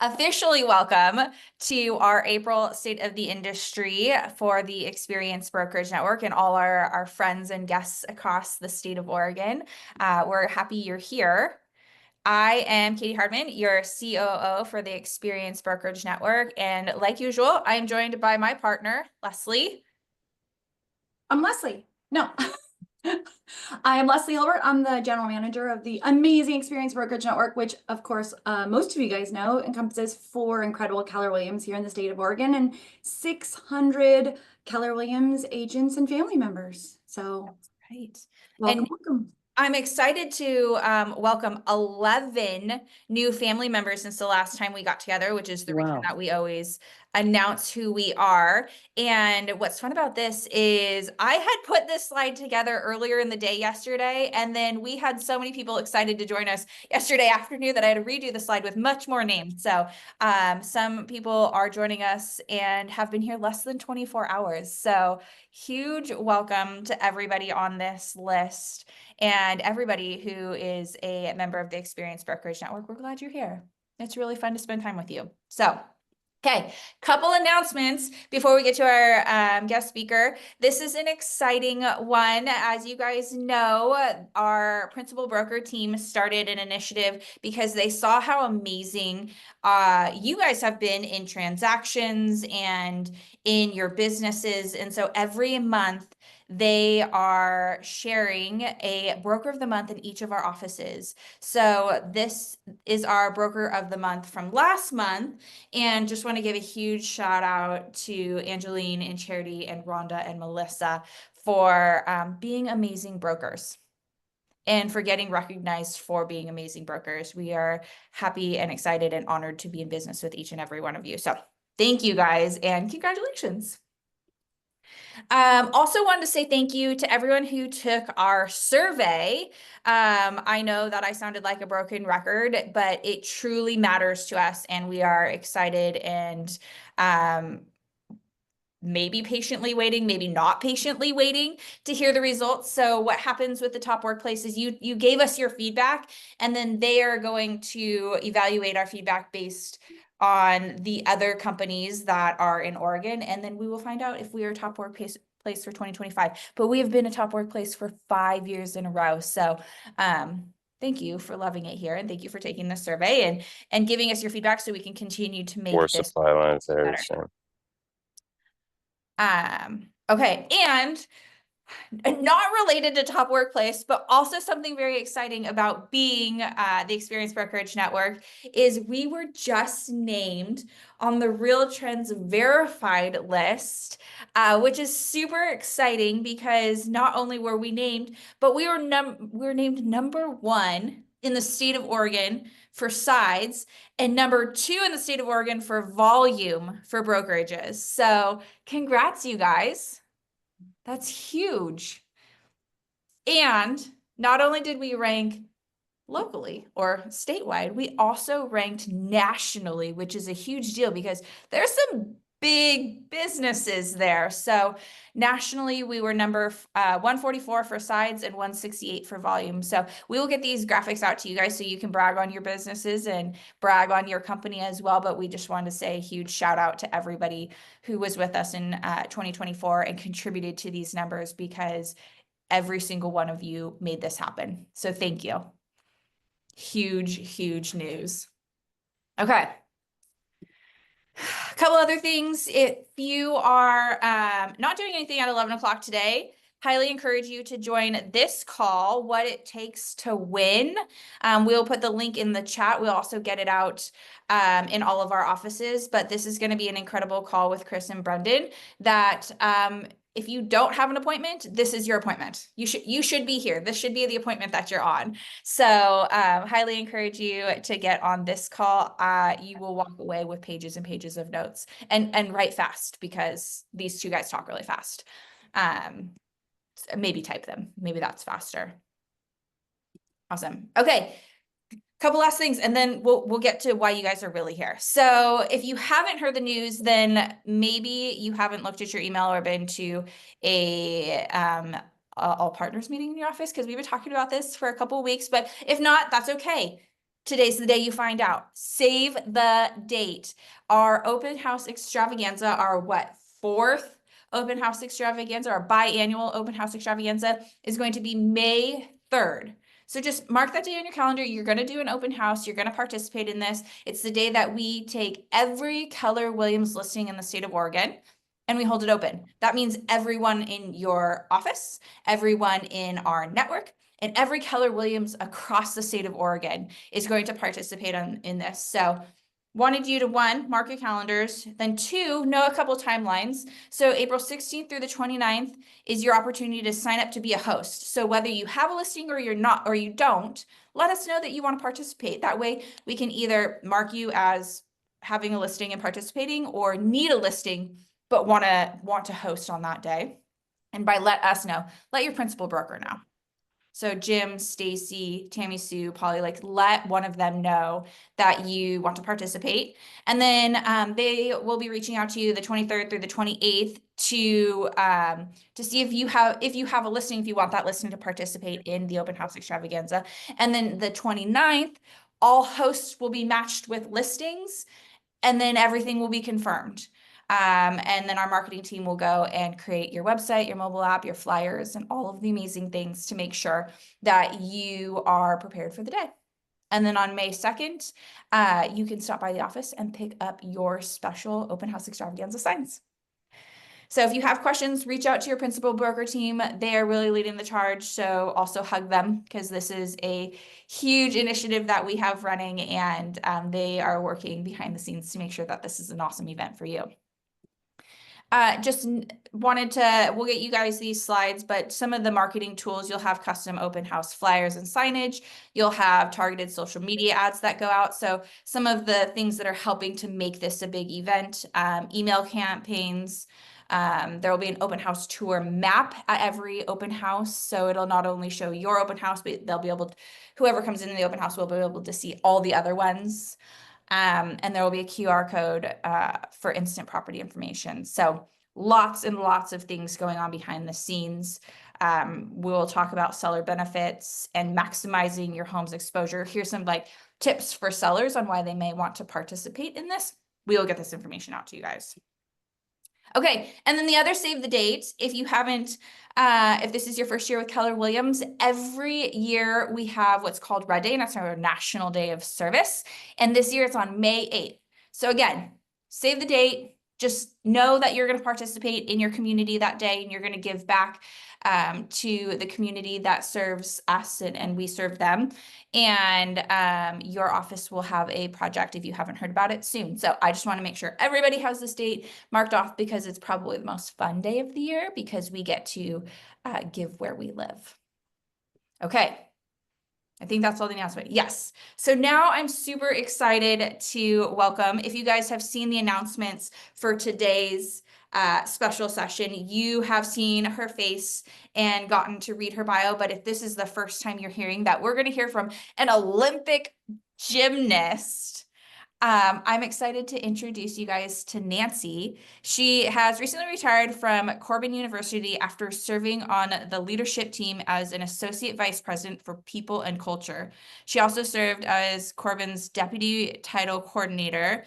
officially welcome to our April State of the Industry for the Experience Brokerage Network and all our friends and guests across the state of Oregon. We're happy you're here. I am Katie Hardman, your COO for the Experience Brokerage Network. And like usual, I am joined by my partner, Leslie. I'm Leslie. No, I am Leslie Hilbert. I'm the general manager of the amazing Experience Brokerage Network, which, of course, most of you guys know encompasses 4 incredible Keller Williams here in the state of Oregon and 600 Keller Williams agents and family members. So, Right. welcome, welcome. I'm excited to welcome 11 new family members since the last time we got together, which is the reason that we always announce who we are. And what's fun about this is I had put this slide together earlier in the day yesterday, and then we had so many people excited to join us yesterday afternoon that I had to redo the slide with much more names. So some people are joining us and have been here less than 24 hours. So huge welcome to everybody on this list. And everybody who is a member of the Experience Brokerage Network, we're glad you're here. It's really fun to spend time with you. So, okay, couple announcements before we get to our guest speaker. This is an exciting one. As you guys know, our principal broker team started an initiative because they saw how amazing you guys have been in transactions and in your businesses. And so every month, they are sharing a broker of the month in each of our offices. So this is our broker of the month from last month. And just want to give a huge shout out to Angeline and Charity and Rhonda and Melissa for being amazing brokers and for getting recognized for being amazing brokers. We are happy and excited and honored to be in business with each and every one of you. So thank you guys and congratulations. Also wanted to say thank you to everyone who took our survey. I know that I sounded like a broken record, but it truly matters to us, and we are excited and maybe patiently waiting, maybe not patiently waiting to hear the results. So what happens with the top workplace is you gave us your feedback, and then they are going to evaluate our feedback based on the other companies that are in Oregon. And then we will find out if we are top workplace for 2025. But we have been a top workplace for 5 years in a row. So thank you for loving it here. And thank you for taking the survey and giving us your feedback so we can continue to make this supply lines there. better. Okay, and not related to top workplace, but also something very exciting about being the Experience Brokerage Network is we were just named on the Real Trends Verified list, which is super exciting because not only were we named, but we were named #1 in the state of Oregon for sides and #2 in the state of Oregon for volume for brokerages. So congrats, you guys. That's huge. And not only did we rank locally or statewide, we also ranked nationally, which is a huge deal because there's some big businesses there. So nationally, we were number 144 for sides and 168 for volume. So we will get these graphics out to you guys so you can brag on your businesses and brag on your company as well. But we just wanted to say a huge shout out to everybody who was with us in 2024 and contributed to these numbers because every single one of you made this happen. So thank you. Huge, huge news. Okay. A couple other things. If you are not doing anything at 11 o'clock today, highly encourage you to join this call, What It Takes to Win. We'll put the link in the chat. We'll also get it out in all of our offices, but this is going to be an incredible call with Chris and Brendan that if you don't have an appointment, this is your appointment. You should be here. This should be the appointment that you're on. So highly encourage you to get on this call. You will walk away with pages and pages of notes and write fast because these two guys talk really fast. Maybe type them. Maybe that's faster. Awesome. Okay. Couple last things, and then we'll get to why you guys are really here. So if you haven't heard the news, then maybe you haven't looked at your email or been to a all partners meeting in your office because we've been talking about this for a couple of weeks. But if not, that's okay. Today's the day you find out. Save the date. Our open house extravaganza, our what, fourth open house extravaganza, our biannual open house extravaganza is going to be May 3rd. So just mark that day on your calendar. You're going to do an open house. You're going to participate in this. It's the day that we take every Keller Williams listing in the state of Oregon and we hold it open. That means everyone in your office, everyone in our network, and every Keller Williams across the state of Oregon is going to participate in this. So wanted you to, one, mark your calendars, then two, know a couple timelines. So April 16th through the 29th is your opportunity to sign up to be a host. So whether you have a listing or you're not, or you don't, let us know that you want to participate. That way we can either mark you as having a listing and participating, or need a listing but want to host on that day. And by let us know, let your principal broker know. So Jim, Stacy, Tammy Sue, Polly, like let one of them know that you want to participate. And then they will be reaching out to you the 23rd through the 28th to see if you have a listing, if you want that listing to participate in the open house extravaganza. And then the 29th, all hosts will be matched with listings, and then everything will be confirmed. And then our marketing team will go and create your website, your mobile app, your flyers, and all of the amazing things to make sure that you are prepared for the day. And then on May 2nd, you can stop by the office and pick up your special open house extravaganza signs. So if you have questions, reach out to your principal broker team. They are really leading the charge. So also hug them, because this is a huge initiative that we have running, and they are working behind the scenes to make sure that this is an awesome event for you. Just wanted to, we'll get you guys these slides, but some of the marketing tools, you'll have custom open house flyers and signage. You'll have targeted social media ads that go out. So some of the things that are helping to make this a big event, email campaigns. There will be an open house tour map at every open house. So it'll not only show your open house, but they'll be able to, whoever comes into the open house will be able to see all the other ones. And there will be a QR code for instant property information. So lots and lots of things going on behind the scenes. We'll talk about seller benefits and maximizing your home's exposure. Here's some like tips for sellers on why they may want to participate in this. We will get this information out to you guys. Okay, and then the other save the date, if you haven't, if this is your first year with Keller Williams, every year we have what's called Red Day, and that's our National Day of Service. And this year it's on May 8th. So again, save the date. Just know that you're going to participate in your community that day, and you're going to give back to the community that serves us, and we serve them. And your office will have a project, if you haven't heard about it, soon. So I just want to make sure everybody has this date marked off, because it's probably the most fun day of the year, because we get to give where we live. Okay. I think that's all the announcement. Yes. So now I'm super excited to welcome, if you guys have seen the announcements for today's special session, you have seen her face and gotten to read her bio. But if this is the first time you're hearing that, we're going to hear from an Olympic gymnast. I'm excited to introduce you guys to Nancy. She has recently retired from Corbin University after serving on the leadership team as an associate vice president for people and culture. She also served as Corbin's deputy title coordinator.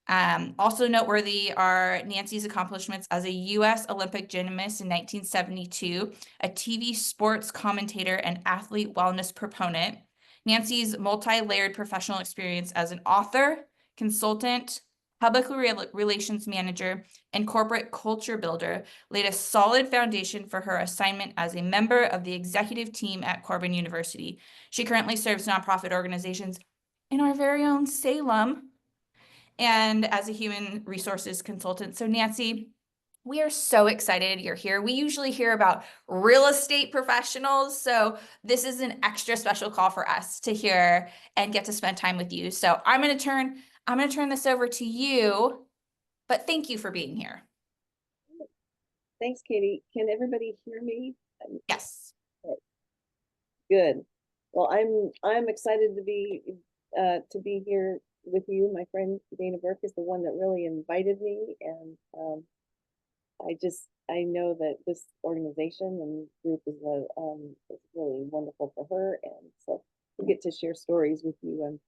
Also noteworthy are Nancy's accomplishments as a U.S. Olympic gymnast in 1972, a TV sports commentator and athlete wellness proponent. Nancy's multi-layered professional experience as an author, consultant, public relations manager, and corporate culture builder laid a solid foundation for her assignment as a member of the executive team at Corbin University. She currently serves nonprofit organizations in our very own Salem and as a human resources consultant. So Nancy, we are so excited you're here. We usually hear about real estate professionals, so this is an extra special call for us to hear and get to spend time with you. So I'm going to turn this over to you, but thank you for being here. Thanks, Katie. Can everybody hear me? Yes. Good. Well, I'm excited to be here with you. My friend Dana Burke is the one that really invited me, and I know that this organization and group is really wonderful for her, and so to get to share stories with you,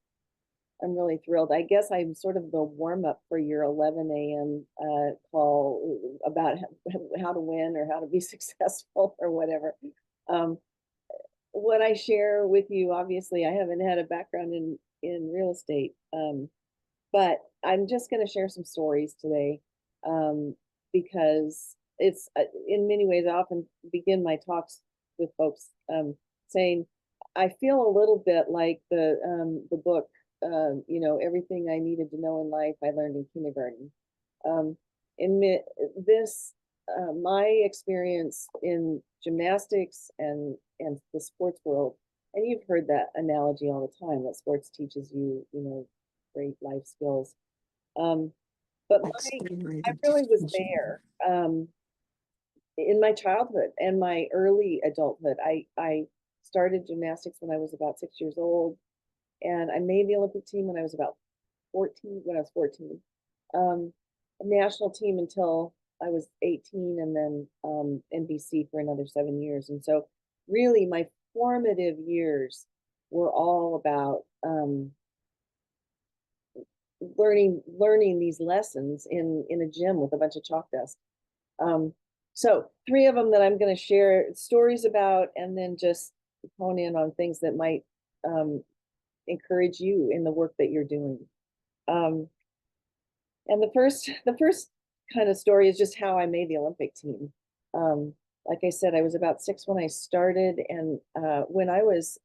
I'm really thrilled. I guess I'm sort of the warm up for your 11 a.m. Call about how to win or how to be successful or whatever. Um, what I share with you, obviously, I haven't had a background in real estate, but I'm just going to share some stories today, because it's in many ways I often begin my talks with folks saying I feel a little bit like the book, everything I needed to know in life I learned in kindergarten. Um, in this my experience in gymnastics and the sports world, and you've heard that analogy all the time that sports teaches you, great life skills. Um, but I really was there in my childhood and my early adulthood. I started gymnastics when I was about 6 years old, and I made the Olympic team when I was about 14. When I was 14, a national team until I was 18, and then NBC for another 7 years. And so, really, my formative years were all about learning these lessons in a gym with a bunch of chalk dust. So three of them that I'm going to share stories about, and then just hone in on things that might encourage you in the work that you're doing. And the first kind of story is just how I made the Olympic team. Like I said, I was about 6 when I started, and when I was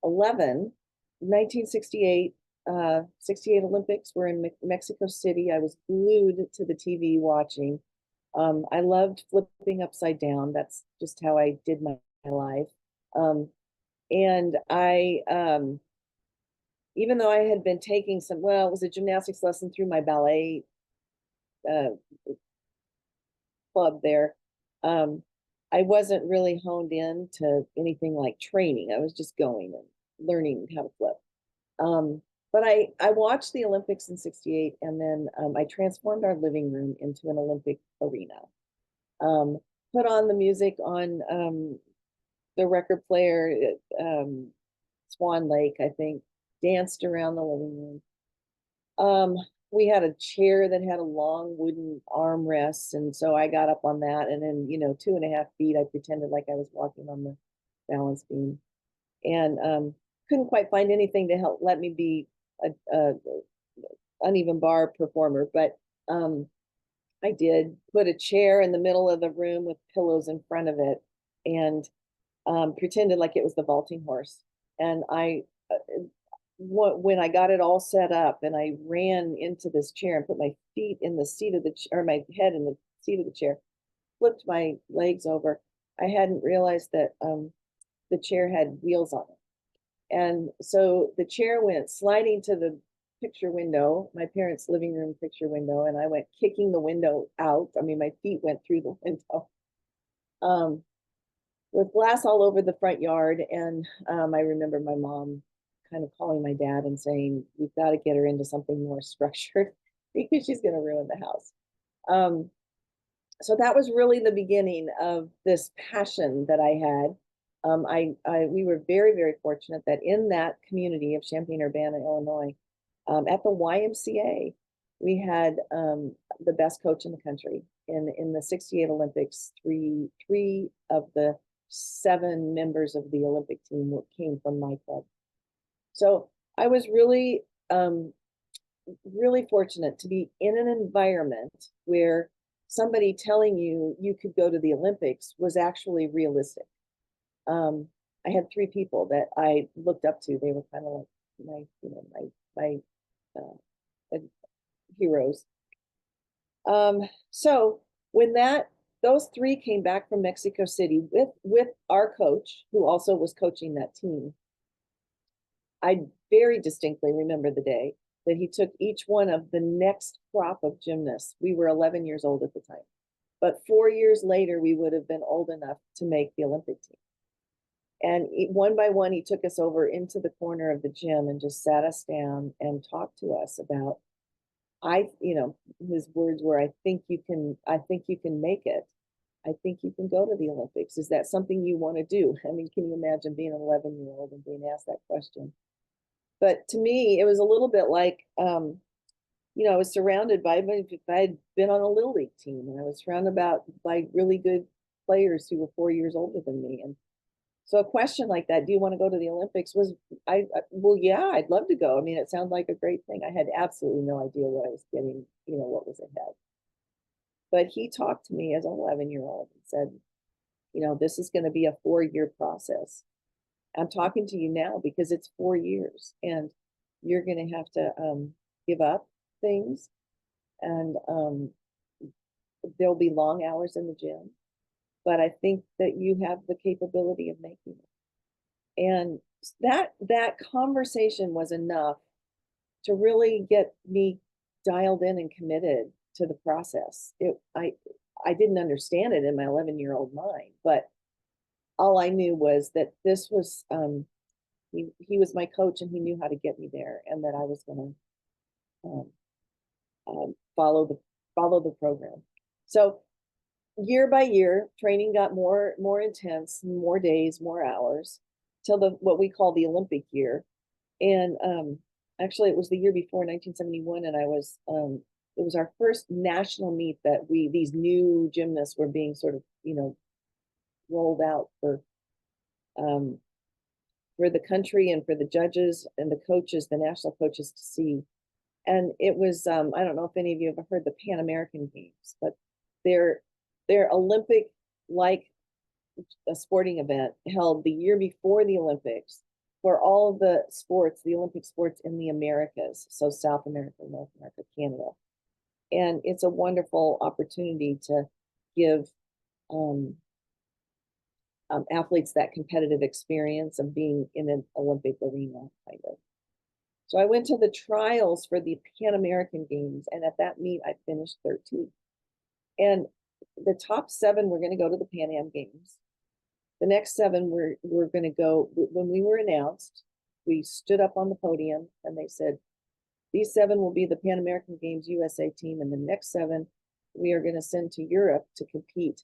11, 1968, 68 Olympics were in Mexico City. I was glued to the TV watching. I loved flipping upside down. That's just how I did my life. And even though I had been taking it was a gymnastics lesson through my ballet uh, club there. I wasn't really honed in to anything like training. I was just going and learning how to flip. But I watched the Olympics in 68, and then I transformed our living room into an Olympic arena. Um, Put on the music on the record player, Swan Lake, I think, danced around the living room. We had a chair that had a long wooden armrest, and so I got up on that, and then 2.5 feet, I pretended like I was walking on the balance beam, and couldn't quite find anything to help let me be a uneven bar performer, but I did put a chair in the middle of the room with pillows in front of it, and pretended like it was the vaulting horse. And when I got it all set up, and I ran into this chair and put my feet in the seat of the chair, or my head in the seat of the chair, flipped my legs over. I hadn't realized that the chair had wheels on it. And so the chair went sliding to the picture window, my parents' living room picture window, and I went kicking the window out. I mean, my feet went through the window. With glass all over the front yard. And I remember my mom kind of calling my dad and saying, we've got to get her into something more structured because she's going to ruin the house. So that was really the beginning of this passion that I had. We were very, very fortunate that in that community of Champaign-Urbana, Illinois, at the YMCA, we had the best coach in the country. In the 68 Olympics, three of the 7 members of the Olympic team came from my club. So I was really, really fortunate to be in an environment where somebody telling you could go to the Olympics was actually realistic. I had 3 people that I looked up to. They were kind of like my heroes. So when those 3 came back from Mexico City with our coach, who also was coaching that team, I very distinctly remember the day that he took each one of the next crop of gymnasts. We were 11 years old at the time, but 4 years later, we would have been old enough to make the Olympic team. And one by one, he took us over into the corner of the gym and just sat us down and talked to us about, his words were, I think you can make it. I think you can go to the Olympics. Is that something you want to do? I mean, can you imagine being an 11-year-old and being asked that question? But to me, it was a little bit like, I was surrounded by, if I had been on a little league team, and I was surrounded by really good players who were 4 years older than me. And so a question like that, do you want to go to the Olympics, was, well, yeah, I'd love to go. I mean, it sounded like a great thing. I had absolutely no idea what I was getting, what was ahead. But he talked to me as an 11-year-old and said, this is going to be a 4-year process. I'm talking to you now because it's 4 years, and you're going to have to give up things, and there'll be long hours in the gym, but I think that you have the capability of making it. And that conversation was enough to really get me dialed in and committed to the process. I didn't understand it in my 11-year-old mind, but all I knew was that this was he was my coach, and he knew how to get me there, and that I was going to follow the program. So year by year, training got more intense, more days, more hours, till what we call the Olympic year. And actually, it was the year before, 1971, and it was our first national meet that these new gymnasts were being sort of rolled out for the country and for the judges and the coaches, the national coaches, to see. And it was, I don't know if any of you have heard the Pan American Games, but they're Olympic like a sporting event held the year before the Olympics for all of the sports, the Olympic sports in the Americas. So South America, North America, Canada. And it's a wonderful opportunity to give athletes that competitive experience of being in an Olympic arena, kind of. So I went to the trials for the Pan American Games, and at that meet, I finished 13th. And the top 7 were going to go to the Pan Am Games. The next 7 were going to go. When we were announced, we stood up on the podium, and they said, these 7 will be the Pan American Games USA team, and the next 7 we are going to send to Europe to compete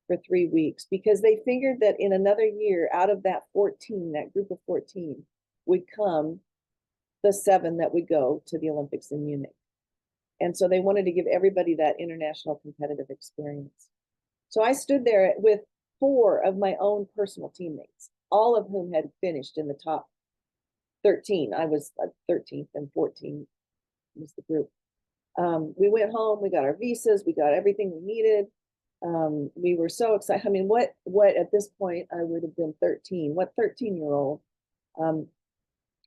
for 3 weeks, because they figured that in another year, out of that 14, that group of 14, would come the 7 that would go to the Olympics in Munich. And so they wanted to give everybody that international competitive experience. So I stood there with 4 of my own personal teammates, all of whom had finished in the top 13. I was 13th, and 14 was the group. We went home, we got our visas, we got everything we needed. We were so excited. I mean, what at this point, I would have been 13. What 13-year-old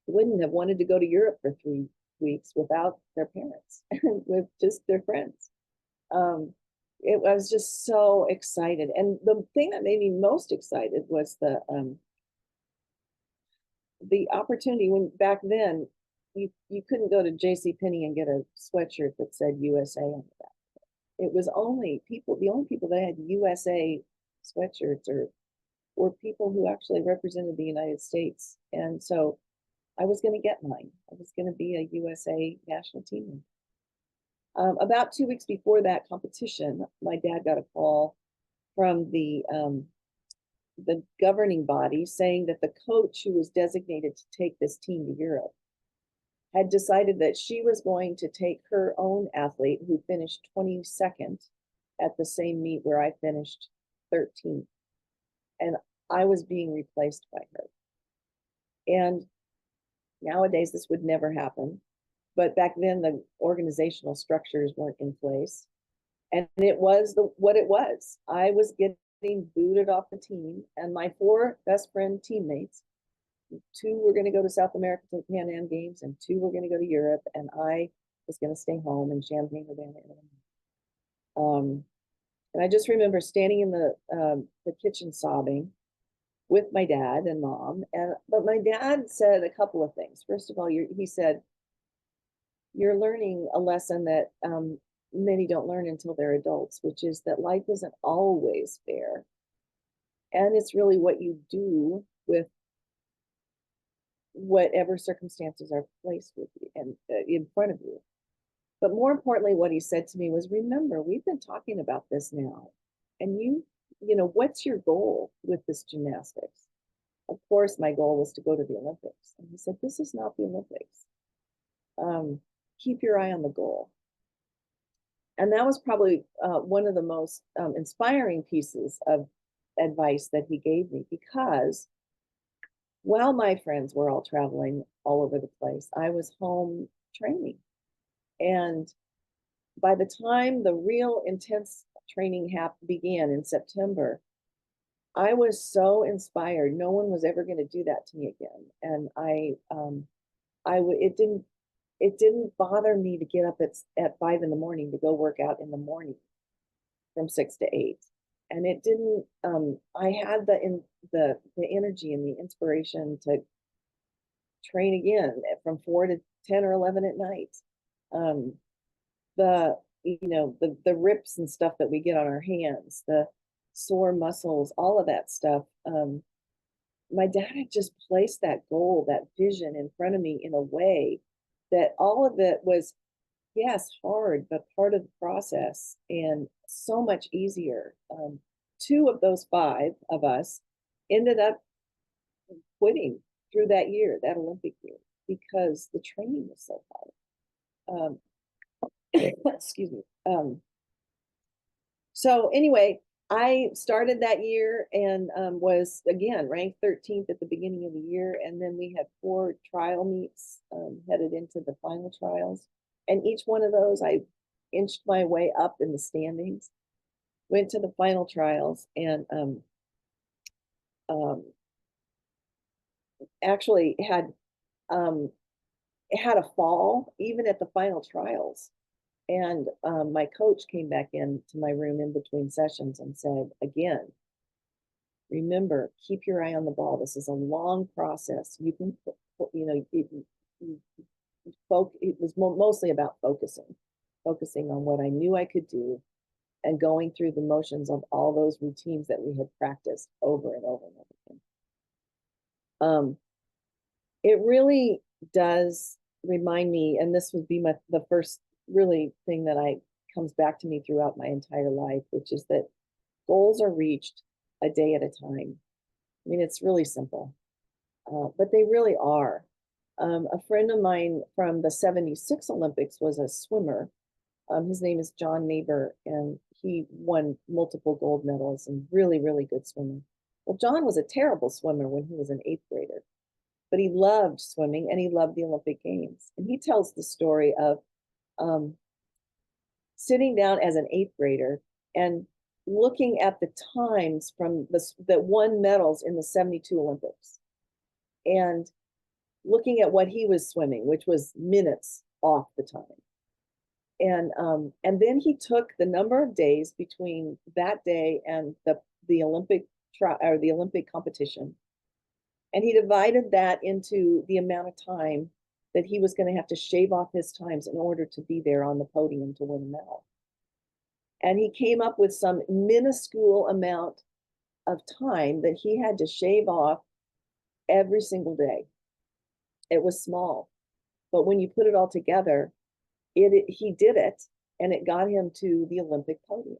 wouldn't have wanted to go to Europe for 3 weeks without their parents and with just their friends? I was just so excited. And the thing that made me most excited was the opportunity. When back then you couldn't go to JCPenney and get a sweatshirt that said USA on the back. It was only the only people that had USA sweatshirts were people who actually represented the United States. And so I was going to get mine. I was going to be a USA national team. About 2 weeks before that competition, my dad got a call from the governing body saying that the coach who was designated to take this team to Europe had decided that she was going to take her own athlete who finished 22nd at the same meet where I finished 13th. And I was being replaced by her. And nowadays, this would never happen. But back then, the organizational structures weren't in place. And it was what it was. I was getting booted off the team, and my 4 best friend teammates, 2 were going to go to South America to the Pan Am Games, and 2 were going to go to Europe, and I was going to stay home in Champaign, Urbana, Illinois. And I just remember standing in the kitchen sobbing with my dad and mom. But my dad said a couple of things. First of all, he said, you're learning a lesson that many don't learn until they're adults, which is that life isn't always fair. And it's really what you do with whatever circumstances are placed with you and in front of you. But more importantly, what he said to me was, remember, we've been talking about this now. And what's your goal with this gymnastics? Of course, my goal was to go to the Olympics. And he said, this is not the Olympics. Keep your eye on the goal. And that was probably one of the most inspiring pieces of advice that he gave me, because while my friends were all traveling all over the place, I was home training. And by the time the real intense training began in September, I was so inspired. No one was ever going to do that to me again. And it didn't bother me to get up at 5 in the morning to go work out in the morning from 6 to 8. And it didn't, I had the energy and the inspiration to train again from 4 to 10 or 11 at night. The rips and stuff that we get on our hands, the sore muscles, all of that stuff. My dad had just placed that goal, that vision in front of me in a way that all of it was, yes, hard, but part of the process and so much easier. 2 of those 5 of us ended up quitting through that year, that Olympic year, because the training was so hard. Excuse me. So anyway, I started that year and was again ranked 13th at the beginning of the year, and then we had 4 trial meets headed into the final trials, and each one of those I inched my way up in the standings. Went to the final trials and actually had a fall even at the final trials. And my coach came back into my room in between sessions and said, again, remember, keep your eye on the ball. This is a long process. You can, it was mostly about focusing on what I knew I could do and going through the motions of all those routines that we had practiced over and over and over again. It really does remind me, and this would be the first really thing that comes back to me throughout my entire life, which is that goals are reached a day at a time. I mean, it's really simple, but they really are. A friend of mine from the '76 Olympics was a swimmer. His name is John Neighbor, and he won multiple gold medals and really, really good swimmer. Well, John was a terrible swimmer when he was an 8th grader, but he loved swimming and he loved the Olympic Games. And he tells the story of sitting down as an 8th grader and looking at the times from that won medals in the '72 Olympics and looking at what he was swimming, which was minutes off the time. And then he took the number of days between that day and the Olympic or the Olympic competition, and he divided that into the amount of time that he was going to have to shave off his times in order to be there on the podium to win a medal. And he came up with some minuscule amount of time that he had to shave off every single day. It was small, but when you put it all together, he did it, and it got him to the Olympic podium.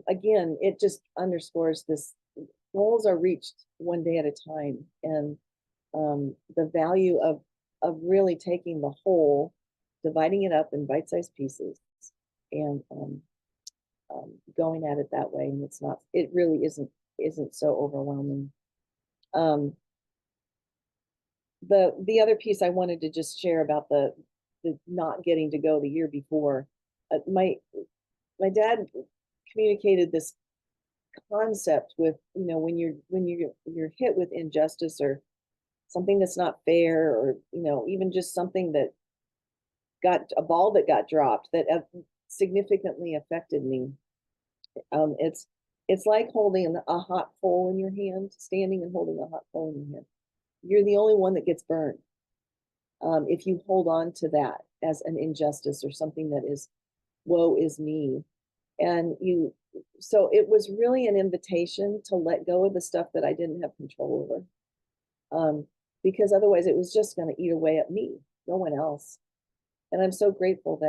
Again, it just underscores this: goals are reached one day at a time, and the value of really taking the whole, dividing it up in bite-sized pieces, and going at it that way. And it really isn't so overwhelming. The other piece I wanted to just share about the not getting to go the year before, my dad communicated this concept with, when you're hit with injustice or something that's not fair, or even just something that got a ball that got dropped that significantly affected me. It's like holding a hot coal in your hand, standing and holding a hot coal in your hand. You're the only one that gets burned if you hold on to that as an injustice or something that is, woe is me. And so it was really an invitation to let go of the stuff that I didn't have control over, because otherwise it was just going to eat away at me, no one else. And I'm so grateful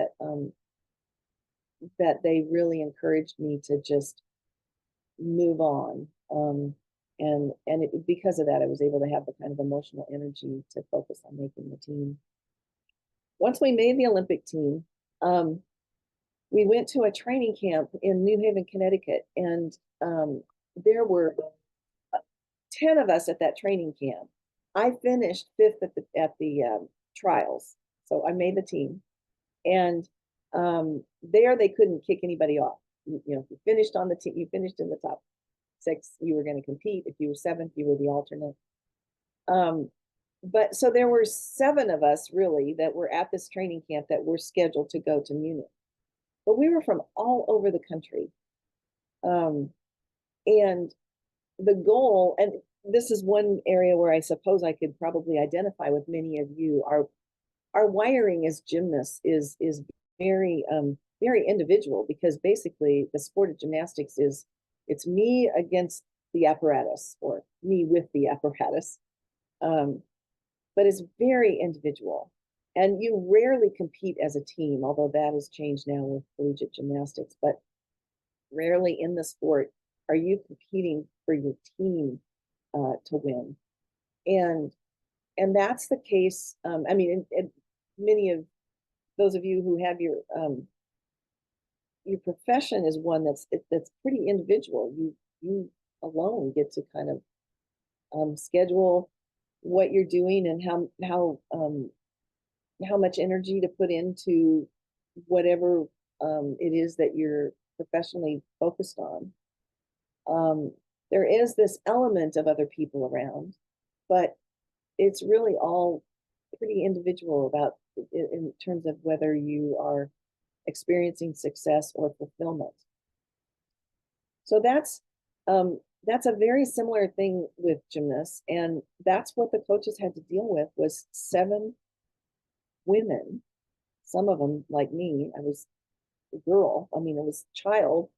that they really encouraged me to just move on. Because of that, I was able to have the kind of emotional energy to focus on making the team. Once we made the Olympic team, we went to a training camp in New Haven, Connecticut, and there were 10 of us at that training camp. I finished 5th at the trials, so I made the team, and there they couldn't kick anybody off. If you finished on the team, you finished in the top 6, you were going to compete. If you were 7th, you were the alternate. But so there were 7 of us really that were at this training camp that were scheduled to go to Munich. But we were from all over the country. And the goal, and this is one area where I suppose I could probably identify with many of you, our wiring as gymnasts is very very individual, because basically the sport of gymnastics it's me against the apparatus, or me with the apparatus. But it's very individual, and you rarely compete as a team, although that has changed now with collegiate gymnastics. But rarely in the sport are you competing for your team to win, and that's the case. I mean, and many of those of you who have your profession is one that's pretty individual. You alone get to kind of schedule what you're doing and how much energy to put into whatever it is that you're professionally focused on. There is this element of other people around, but it's really all pretty individual about in terms of whether you are experiencing success or fulfillment. So that's a very similar thing with gymnasts, and that's what the coaches had to deal with, was 7 women. Some of them, like me, I was a girl. I mean, I was a child.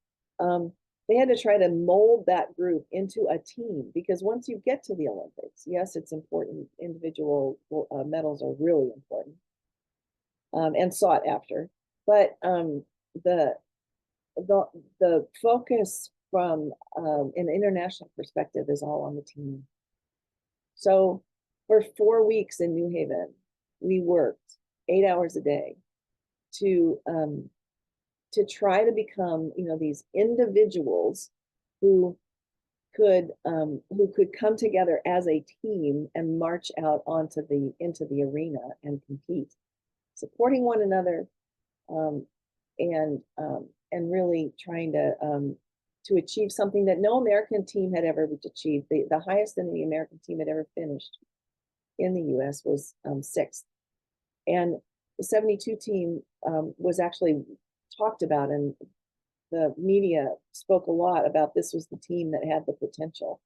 They had to try to mold that group into a team, because once you get to the Olympics, yes, it's important. Individual medals are really important and sought after, but the focus from an international perspective is all on the team. So for 4 weeks in New Haven, we worked 8 hours a day to try to become, these individuals who could come together as a team and march out into the arena and compete, supporting one another, and really trying to achieve something that no American team had ever achieved. The highest that any American team had ever finished in the U.S. was 6th, and the 72 team was actually talked about, and the media spoke a lot about this was the team that had the potential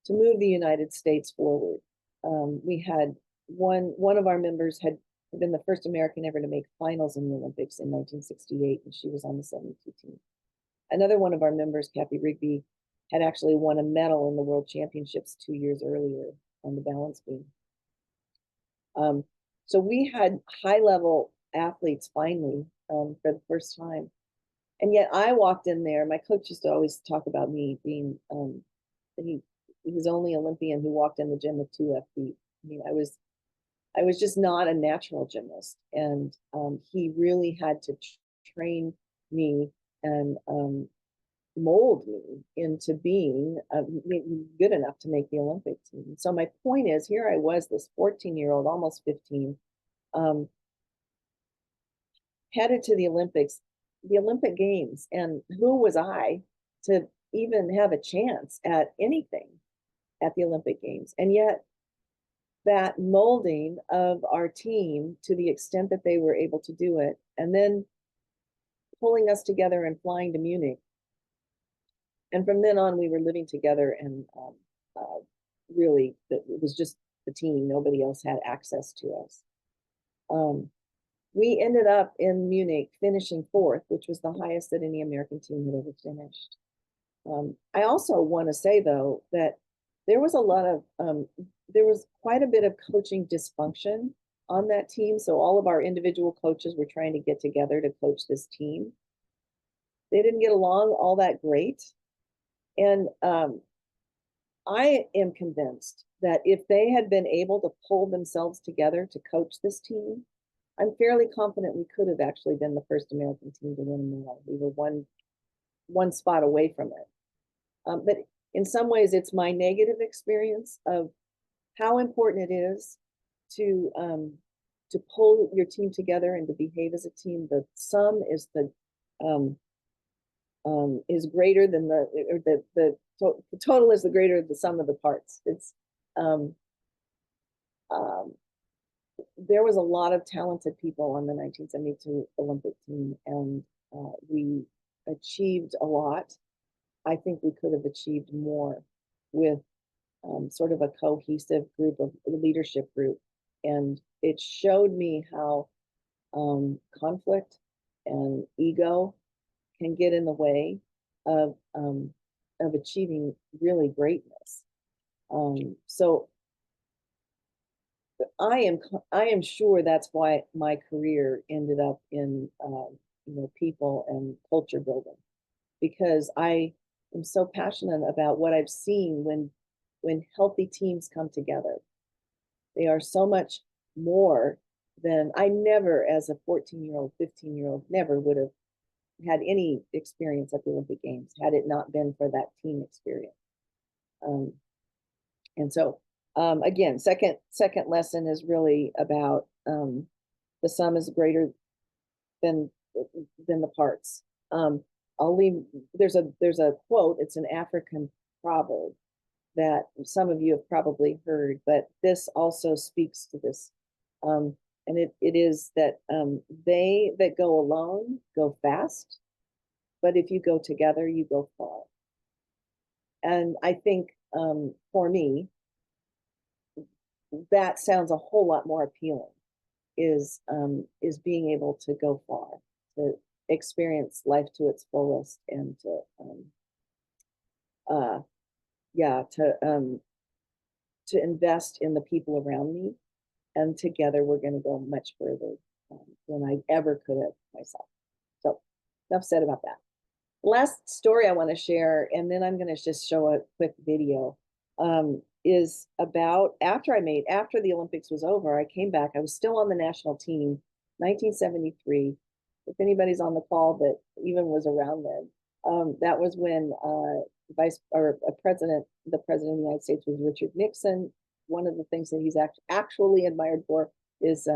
to move the United States forward. We had one of our members had been the first American ever to make finals in the Olympics in 1968, and she was on the 72 team. Another one of our members, Kathy Rigby, had actually won a medal in the World Championships 2 years earlier on the balance beam. So we had high-level athletes finally for the first time. And yet I walked in there, my coach used to always talk about me being, he was the only Olympian who walked in the gym with 2 left feet. I mean, I was just not a natural gymnast. And he really had to train me and mold me into being good enough to make the Olympic team. So my point is, here I was, this 14-year-old, almost 15, headed to the Olympics, the Olympic Games, and who was I to even have a chance at anything at the Olympic Games? And yet that molding of our team to the extent that they were able to do it, and then pulling us together and flying to Munich. And from then on, we were living together, and really, it was just the team. Nobody else had access to us. We ended up in Munich finishing 4th, which was the highest that any American team had ever finished. I also want to say, though, that there was there was quite a bit of coaching dysfunction on that team. So all of our individual coaches were trying to get together to coach this team. They didn't get along all that great. And I am convinced that if they had been able to pull themselves together to coach this team, I'm fairly confident we could have actually been the first American team to win a medal. We were one spot away from it. But in some ways, it's my negative experience of how important it is to pull your team together and to behave as a team. The sum is um, is greater than the total is the greater the sum of the parts. It's um, um, there was a lot of talented people on the 1972 Olympic team, and we achieved a lot. I think we could have achieved more with sort of a cohesive group of leadership group. And it showed me how conflict and ego can get in the way of achieving really greatness. So I am sure that's why my career ended up in people and culture building, because I am so passionate about what I've seen when healthy teams come together. They are so much more than I never, as a 14-year-old, 15-year-old, never would have had any experience at the Olympic Games had it not been for that team experience. And so, again, second lesson is really about the sum is greater than the parts. I'll leave. There's a quote. It's an African proverb that some of you have probably heard, but this also speaks to this. And it is that they that go alone go fast, but if you go together, you go far. And I think for me, that sounds a whole lot more appealing. Is being able to go far, to experience life to its fullest, and to to invest in the people around me, and together we're going to go much further than I ever could have myself. So enough said about that. Last story I want to share, and then I'm going to just show a quick video, is about after the Olympics was over, I came back. I was still on the national team, 1973. If anybody's on the call that even was around then, that was when the president of the United States was Richard Nixon. One of the things that he's actually admired for is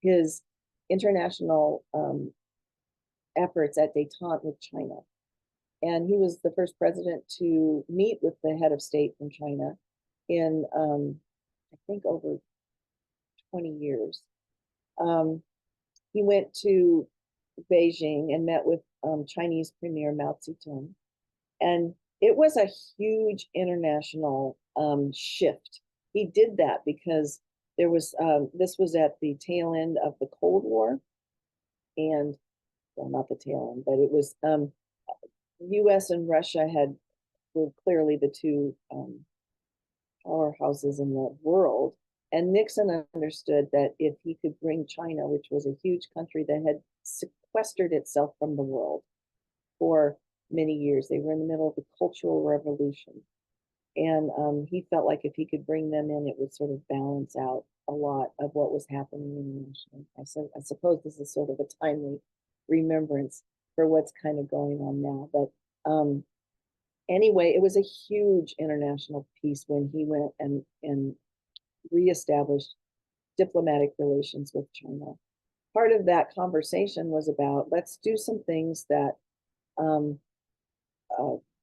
his international efforts at détente with China. And he was the first president to meet with the head of state from China in, I think, over 20 years. He went to Beijing and met with Chinese Premier Mao Zedong. And it was a huge international shift. He did that because there was this was at the tail end of the Cold War, and well, not the tail end, but it was U.S. and Russia were clearly the two powerhouses in the world, and Nixon understood that if he could bring China, which was a huge country that had sequestered itself from the world for many years, they were in the middle of the Cultural Revolution, and he felt like if he could bring them in, it would sort of balance out a lot of what was happening internationally. I suppose this is sort of a timely remembrance for what's kind of going on now. But anyway, it was a huge international piece when he went and reestablished diplomatic relations with China. Part of that conversation was about, let's do some things that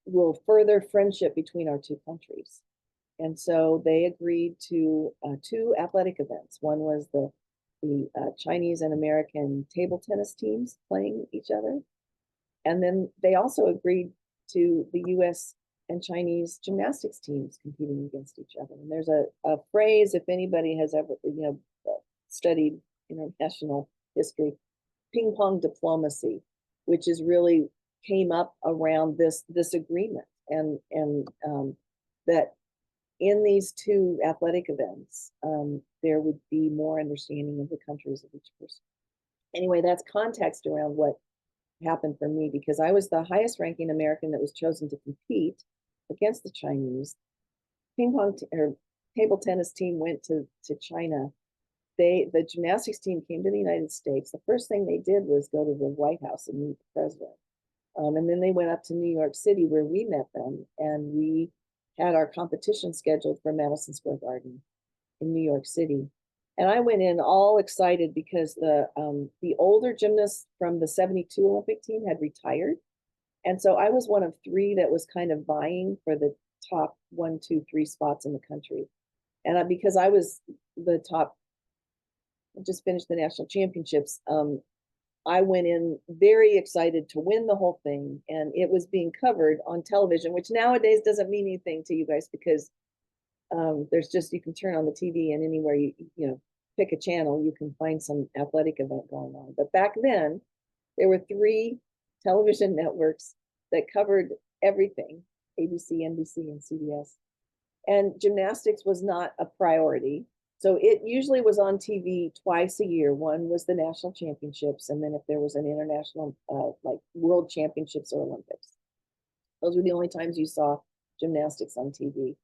will further friendship between our two countries. And so they agreed to two athletic events. One was the Chinese and American table tennis teams playing each other. And then they also agreed to the US and Chinese gymnastics teams competing against each other. And there's a phrase, if anybody has ever, studied international history, ping pong diplomacy, which is really came up around this agreement, and that in these two athletic events, there would be more understanding of the countries of each person. Anyway, that's context around what happened for me, because I was the highest ranking American that was chosen to compete against the Chinese. or table tennis team went to China, the gymnastics team came to the United States. The first thing they did was go to the White House and meet the president. And then they went up to New York City where we met them, and we had our competition scheduled for Madison Square Garden in New York City. And I went in all excited because the older gymnasts from the 72 Olympic team had retired. And so I was one of three that was kind of vying for the top 1, 2, 3 spots in the country. And because I was the top, I just finished the national championships, I went in very excited to win the whole thing, and it was being covered on television, which nowadays doesn't mean anything to you guys because there's just, you can turn on the TV and anywhere you pick a channel, you can find some athletic event going on. But back then, there were 3 television networks that covered everything: ABC, NBC, and CBS. And gymnastics was not a priority. So it usually was on TV twice a year. One was the national championships, and then if there was an international, like world championships or Olympics, those were the only times you saw gymnastics on TV.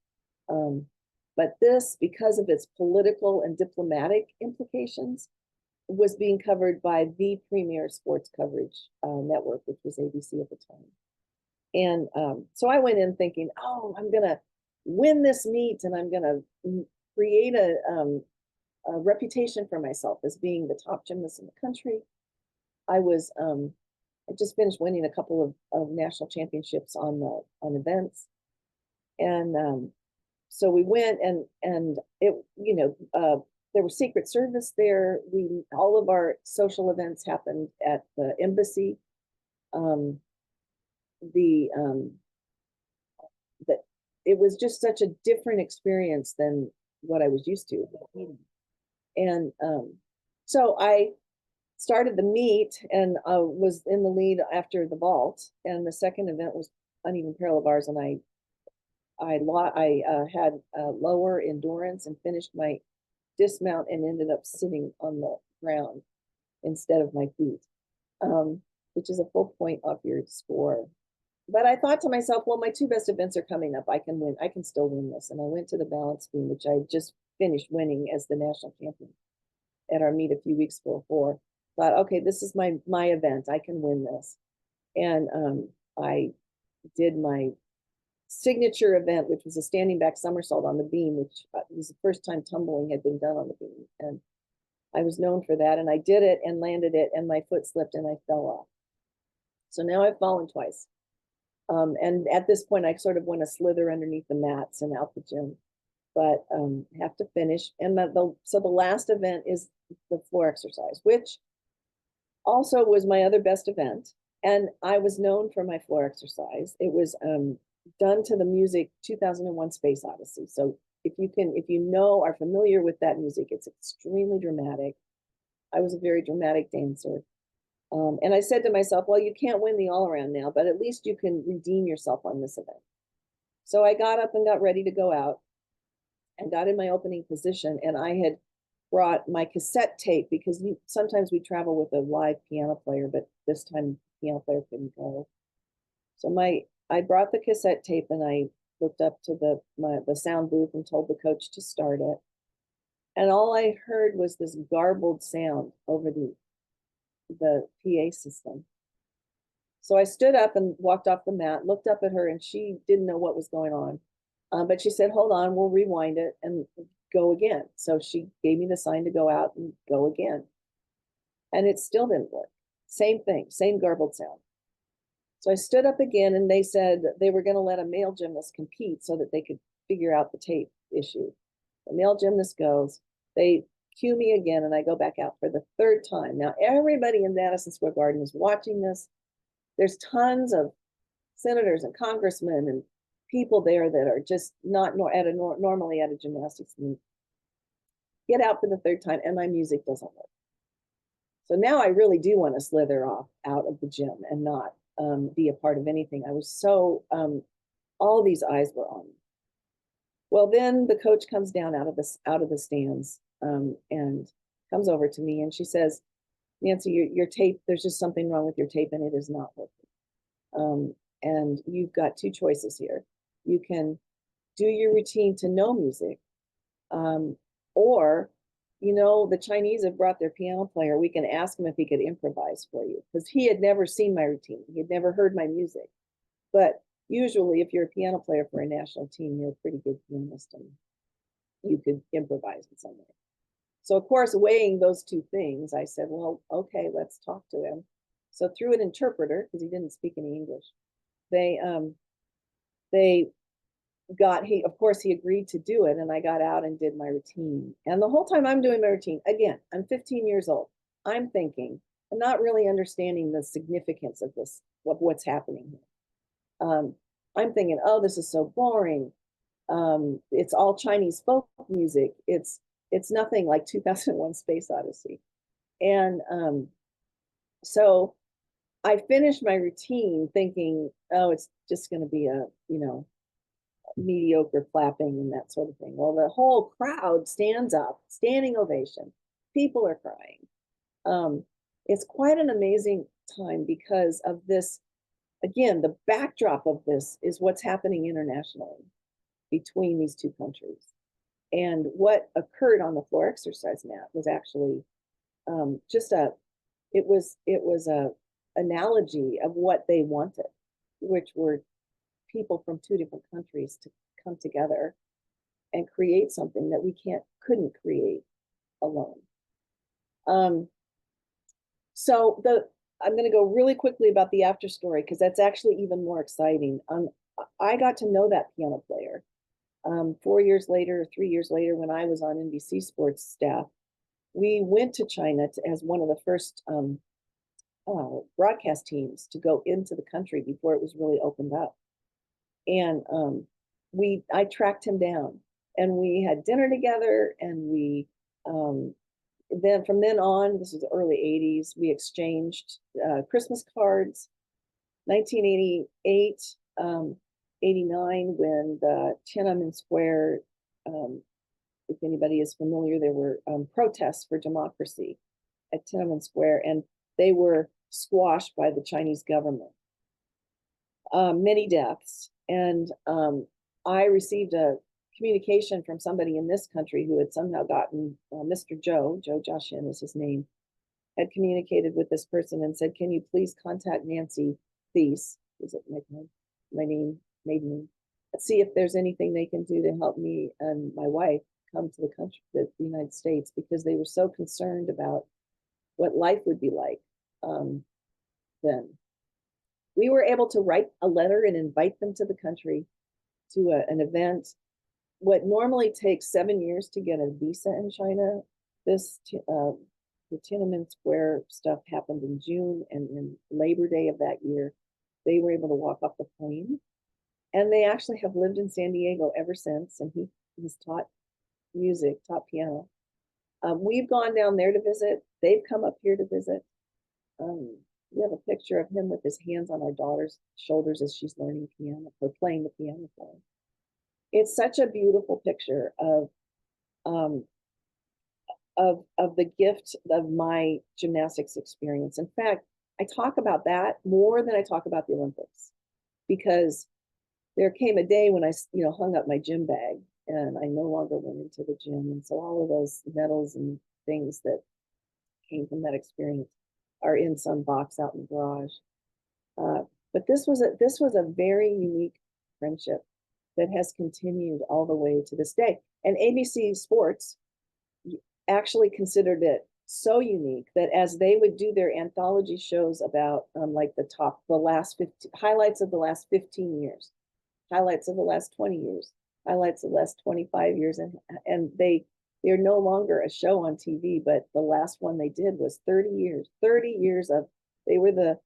But this, because of its political and diplomatic implications, was being covered by the premier sports coverage network, which was ABC at the time. And so I went in thinking, oh, I'm going to win this meet, and I'm going to create a reputation for myself as being the top gymnast in the country. I just finished winning a couple of national championships on events, and so we went, and it, there was Secret Service there. All of our social events happened at the embassy. That it was just such a different experience than what I was used to. And so I started the meet and was in the lead after the vault. And the second event was uneven parallel bars, and I had lower endurance and finished my dismount and ended up sitting on the ground instead of my feet, which is a full point off your score. But I thought to myself, well, my 2 best events are coming up. I can win. I can still win this. And I went to the balance beam, which I just finished winning as the national champion at our meet a few weeks before. Thought, okay, this is my event. I can win this. And I did my signature event, which was a standing back somersault on the beam, which was the first time tumbling had been done on the beam. And I was known for that. And I did it and landed it, and my foot slipped and I fell off. So now I've fallen twice. And at this point, I sort of want to slither underneath the mats and out the gym, but have to finish. And so the last event is the floor exercise, which also was my other best event. And I was known for my floor exercise. It was done to the music 2001 Space Odyssey. So if you are familiar with that music, it's extremely dramatic. I was a very dramatic dancer. And I said to myself, well, you can't win the all around now, but at least you can redeem yourself on this event. So I got up and got ready to go out and got in my opening position. And I had brought my cassette tape because sometimes we travel with a live piano player, but this time the piano player couldn't go. So I brought the cassette tape, and I looked up to the sound booth and told the coach to start it. And all I heard was this garbled sound over the PA system. So I stood up and walked off the mat, looked up at her, and she didn't know what was going on. But she said, hold on, we'll rewind it and go again. So she gave me the sign to go out and go again. And it still didn't work. Same thing, same garbled sound. So I stood up again, and they said they were going to let a male gymnast compete so that they could figure out the tape issue. The male gymnast goes, they cue me again, and I go back out for the 3rd time. Now, everybody in Madison Square Garden is watching this. There's tons of senators and congressmen and people there that are just not normally at a gymnastics meet. Get out for the 3rd time, and my music doesn't work. So now I really do want to slither off out of the gym and not be a part of anything. I was so, all these eyes were on me. Well, then the coach comes down out of the stands and comes over to me, and she says, Nancy, your tape, there's just something wrong with your tape, and it is not working. And you've got 2 choices here. You can do your routine to know music. Or, the Chinese have brought their piano player. We can ask him if he could improvise for you, because he had never seen my routine. He had never heard my music. But usually, if you're a piano player for a national team, you're a pretty good pianist and you could improvise in some way. So, of course, weighing those two things, I said, well, okay, let's talk to him. So through an interpreter, because he didn't speak any English, they of course he agreed to do it, and I got out and did my routine. And the whole time I'm doing my routine, again, I'm 15 years old. I'm thinking, I'm not really understanding the significance of this, of what's happening here. I'm thinking, oh, this is so boring. It's all Chinese folk music. It's nothing like 2001 Space Odyssey. And so I finished my routine thinking, oh, it's just going to be a, mediocre clapping and that sort of thing. Well, the whole crowd stands up, standing ovation. People are crying. It's quite an amazing time because of this. Again, the backdrop of this is what's happening internationally between these two countries. And what occurred on the floor exercise mat was actually it was a analogy of what they wanted, which were people from two different countries to come together and create something that we couldn't create alone. So I'm going to go really quickly about the after story, because that's actually even more exciting. I got to know that piano player 4 years later, 3 years later, when I was on NBC Sports staff. We went to China as one of the first broadcast teams to go into the country before it was really opened up. And I tracked him down, and we had dinner together, and we then from then on, this was the early 80s, we exchanged Christmas cards. 1988, 89, when the Tiananmen Square, if anybody is familiar, there were protests for democracy at Tiananmen Square, and they were squashed by the Chinese government. Many deaths. And I received a communication from somebody in this country who had somehow gotten Mr. Joe Joshin is his name, had communicated with this person and said, can you please contact Nancy Thies, is it my name, maiden name, see if there's anything they can do to help me and my wife come to the country, the United States, because they were so concerned about what life would be like then. We were able to write a letter and invite them to the country to an event. What normally takes 7 years to get a visa in China, the Tiananmen Square stuff happened in June, and in Labor Day of that year, they were able to walk off the plane. And they actually have lived in San Diego ever since, and he's taught music, taught piano. We've gone down there to visit. They've come up here to visit. We have a picture of him with his hands on our daughter's shoulders as she's learning piano, or playing the piano for him. It's such a beautiful picture of the gift of my gymnastics experience. In fact, I talk about that more than I talk about the Olympics, because there came a day when I, hung up my gym bag and I no longer went into the gym. And so all of those medals and things that came from that experience are in some box out in the garage. But this was a very unique friendship that has continued all the way to this day. And ABC Sports actually considered it so unique that as they would do their anthology shows about like the last 15 highlights of the last 15 years, highlights of the last 20 years, highlights of the last 25 years, and they're no longer a show on TV, but the last one they did was 30 years of, they were the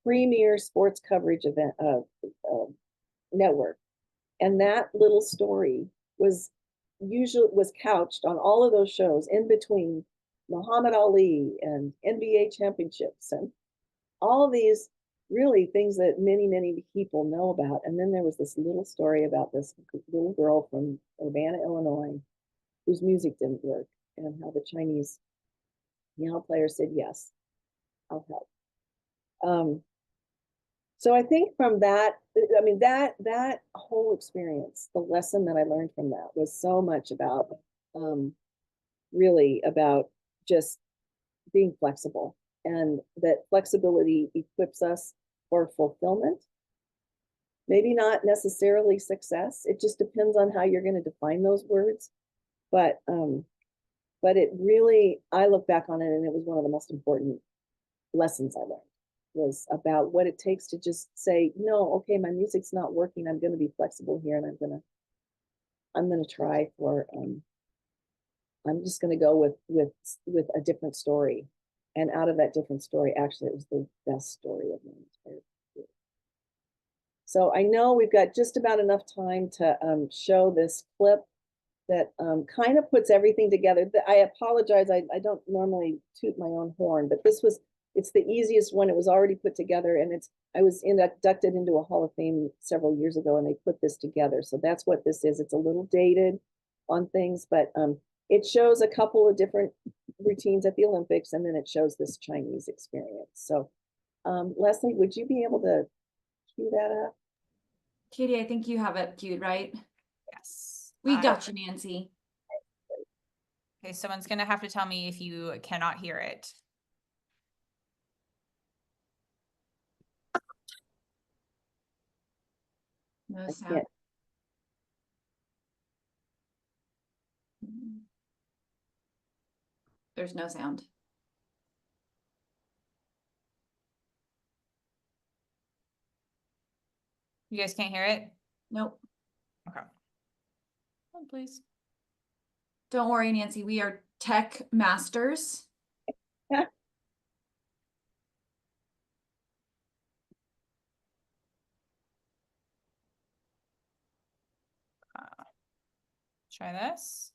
premier sports coverage event network. And that little story was couched on all of those shows, in between Muhammad Ali and NBA championships and all of these really things that many, many people know about. And then there was this little story about this little girl from Urbana, Illinois, whose music didn't work, and how the Chinese piano player said, yes, I'll help. So I think from that, I mean, that whole experience, the lesson that I learned from that was so much about, really about just being flexible, and that flexibility equips us for fulfillment. Maybe not necessarily success. It just depends on how you're going to define those words. But it really, I look back on it and it was one of the most important lessons I learned, was about what it takes to just say, no, okay, my music's not working. I'm going to be flexible here, and I'm going to try for, I'm just going to go with a different story. And out of that different story, actually, it was the best story of my entire career. So I know we've got just about enough time to show this clip that kind of puts everything together. I apologize, I don't normally toot my own horn, but it's the easiest one. It was already put together, and I was inducted into a Hall of Fame several years ago, and they put this together. So that's what this is. It's a little dated on things, but it shows a couple of different routines at the Olympics, and then it shows this Chinese experience. So Leslie, would you be able to cue that up? Katie, I think you have it queued, right? Yes. We got you, Nancy. Okay, someone's gonna have to tell me if you cannot hear it. No sound. There's no sound. You guys can't hear it? Nope. Okay. Oh, please. Don't worry, Nancy. We are tech masters. Try this.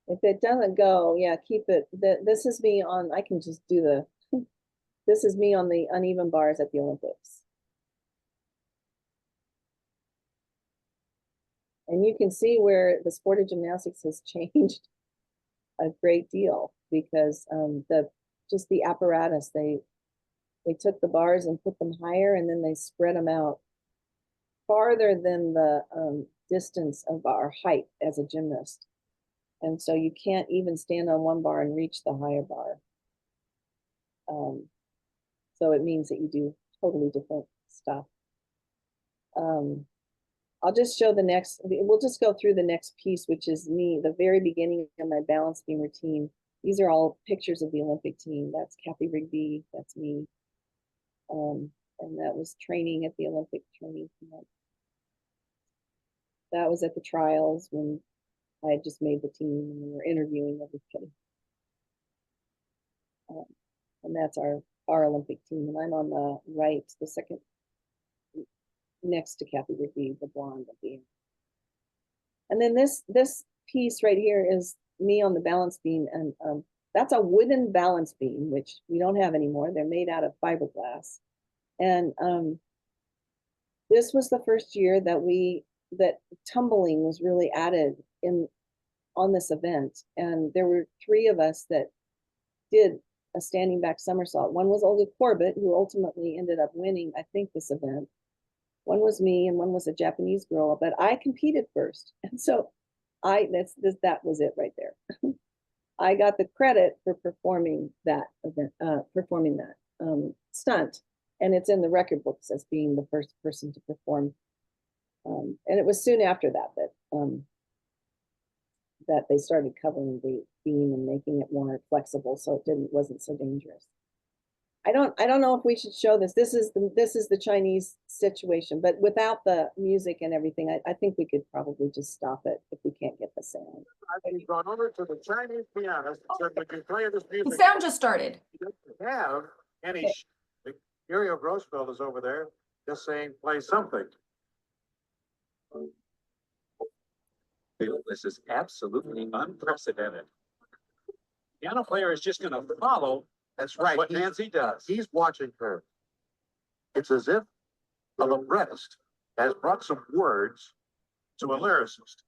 If it doesn't go, yeah, keep it. This is me on, I can just do this is me on the uneven bars at the Olympics. And you can see where the sport of gymnastics has changed a great deal, because just the apparatus, they took the bars and put them higher, and then they spread them out farther than the distance of our height as a gymnast. And so you can't even stand on one bar and reach the higher bar. So it means that you do totally different stuff. I'll just show we'll just go through the next piece, which is me, the very beginning of my balance beam routine. These are all pictures of the Olympic team. That's Kathy Rigby, that's me. And that was training at the Olympic training camp. That was at the trials when I had just made the team and we were interviewing everybody. And that's our Olympic team. And I'm on the right, the second, next to Kathy Rigby, the blonde at the end. And then this piece right here is me on the balance beam, and that's a wooden balance beam, which we don't have anymore. They're made out of fiberglass. And this was the first year that tumbling was really added on this event. And there were 3 of us that did a standing back somersault. One was Olga Corbett, who ultimately ended up winning, I think, this event. One was me, and one was a Japanese girl, but I competed first. And so that was it right there. I got the credit for performing that event, stunt. And it's in the record books as being the first person to perform. And it was soon after that they started covering the beam and making it more flexible, so it wasn't so dangerous. I don't know if we should show this. This is the Chinese situation, but without the music and everything, I think we could probably just stop it if we can't get the sound. He's gone over to the Chinese pianist and said, "Would you play this music?" The sound just started. He doesn't have any. Muriel Grossfeld is over there just saying, "Play something." This is absolutely unprecedented. Piano player is just going to follow. That's right. What Nancy does. He's watching her. It's as if a librettist has brought some words to a lyricist.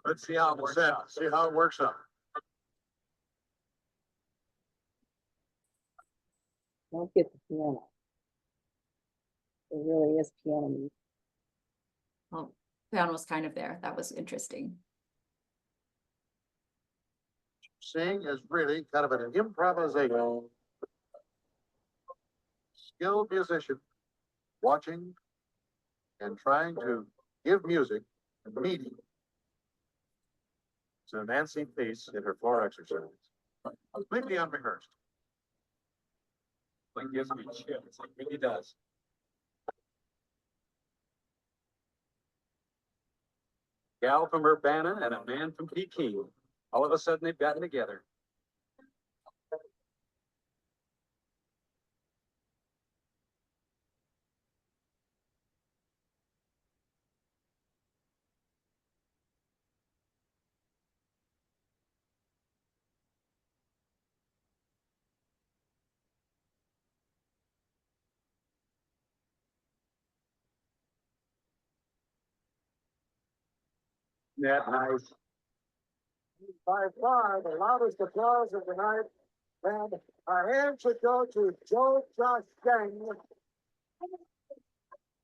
Let's see how it works out. See how it works out. Don't get the piano. It really is piano music. Well, piano was kind of there. That was interesting. Sing is really kind of an improvisation. Skilled musician watching and trying to give music a meaning. So Nancy Thies in her floor exercise, completely unrehearsed. Like gives me chills, it really does. Gal from Urbana and a man from Peking. All of a sudden they've gotten together. Yeah, nice. By far the loudest applause of the night, and our hand should go to Joe Josh Gang.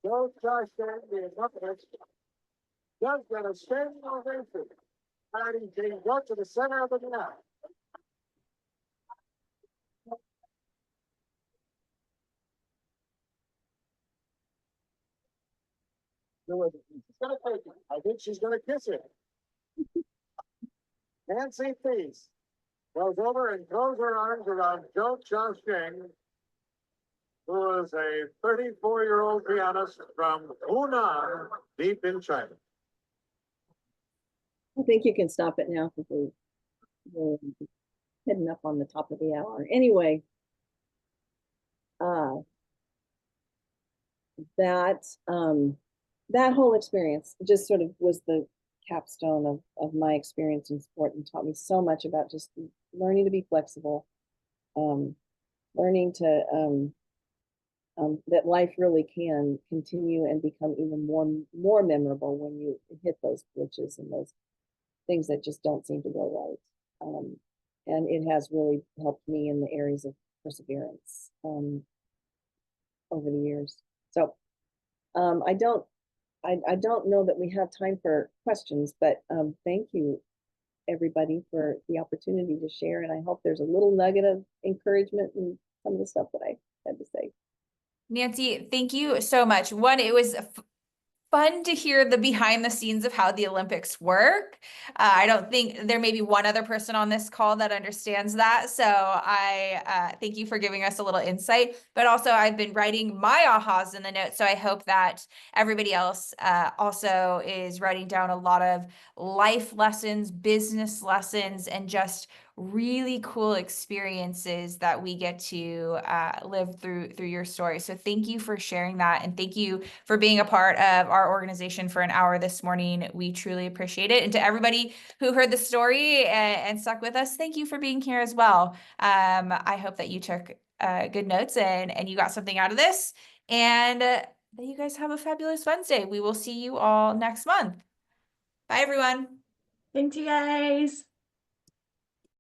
Joe Josh Gang, the accompanist, just got a standing ovation. And he's being brought to the center of the net. She's gonna take it. I think she's gonna kiss it. Nancy Thies goes over and throws her arms around Joe Josh Gang, who is a 34-year-old pianist from Hunan, deep in China. I think you can stop it now because we're heading up on the top of the hour. Anyway, that whole experience just sort of was the capstone of my experience in sport and taught me so much about just learning to be flexible, learning to that life really can continue and become even more memorable when you hit those glitches and those things that just don't seem to go right. And it has really helped me in the areas of perseverance over the years. So I don't know that we have time for questions, but thank you everybody for the opportunity to share. And I hope there's a little nugget of encouragement in some of the stuff that I had to say. Nancy, thank you so much. One, it was fun to hear the behind the scenes of how the Olympics work. I don't think there may be one other person on this call that understands that. So I thank you for giving us a little insight, but also I've been writing my ahas in the notes. So I hope that everybody else also is writing down a lot of life lessons, business lessons, and just really cool experiences that we get to live through your story. So thank you for sharing that. And thank you for being a part of our organization for an hour this morning. We truly appreciate it. And to everybody who heard the story and stuck with us, thank you for being here as well. I hope that you took good notes and you got something out of this, and that you guys have a fabulous Wednesday. We will see you all next month. Bye, everyone. Thank you guys.